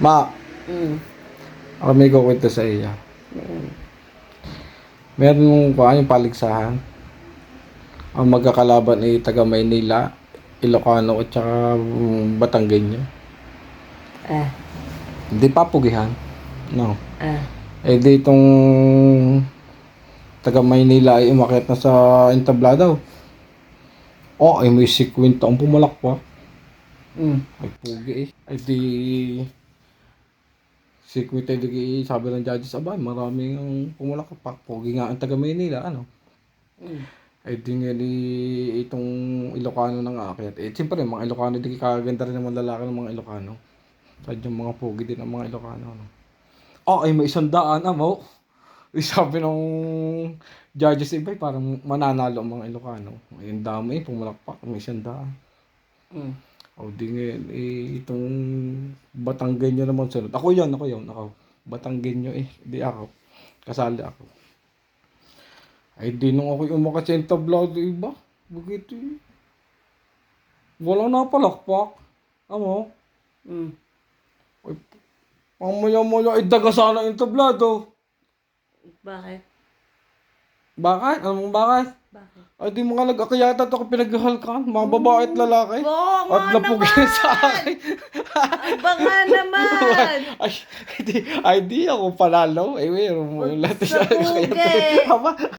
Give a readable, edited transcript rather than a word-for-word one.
Ma, Mm. ako may kukwento sa iya. Mm. Meron nung yung paligsahan. Ang magkakalaban ay taga Maynila, Ilocano at saka Batanggenyo. Ah. Hindi papugihan. No. Ah. Eh di itong taga Maynila ay umakyat na sa entablado. Oh, ay may 50 ang pumalakpak. Ay pugi eh. Ay di 50 di sabi ng judges, abay maraming ang pumalakpak. Pugi nga ang taga Maynila, ano. Ay di nga di itong Ilocano nang aakyat. Eh siyempre mga Ilocano di kaganda rin naman lalaki ng mga Ilocano. Sadyang mga pugi din ang mga Ilocano. No? Oh, ay may 100 amo. Eh, sabi ng judges iba parang mananalo ang mga Ilocano. Ay ang dami pumalakpak may 100. O di nga itong Batanggenyo naman sunod. Ako yan. Batanggenyo eh. Di ako. Kasali ako. Ay di nung ako'y umakas sa entablado iba. Bakit eh. Walang napalakpak. Amo. Ay, pamaya-maya ay daga sana ang entablado. Bakit? Bakit? Anong bakit? Bakit? Ay di mga nag-akayata at ako pinaghahalkan. Mga babae at lalaki. Oo At nga napugin naman! sa akin. Aba nga naman! Ay, di ako palalo. Eh, mayroon mo yung lahat Sa pugi! Aba,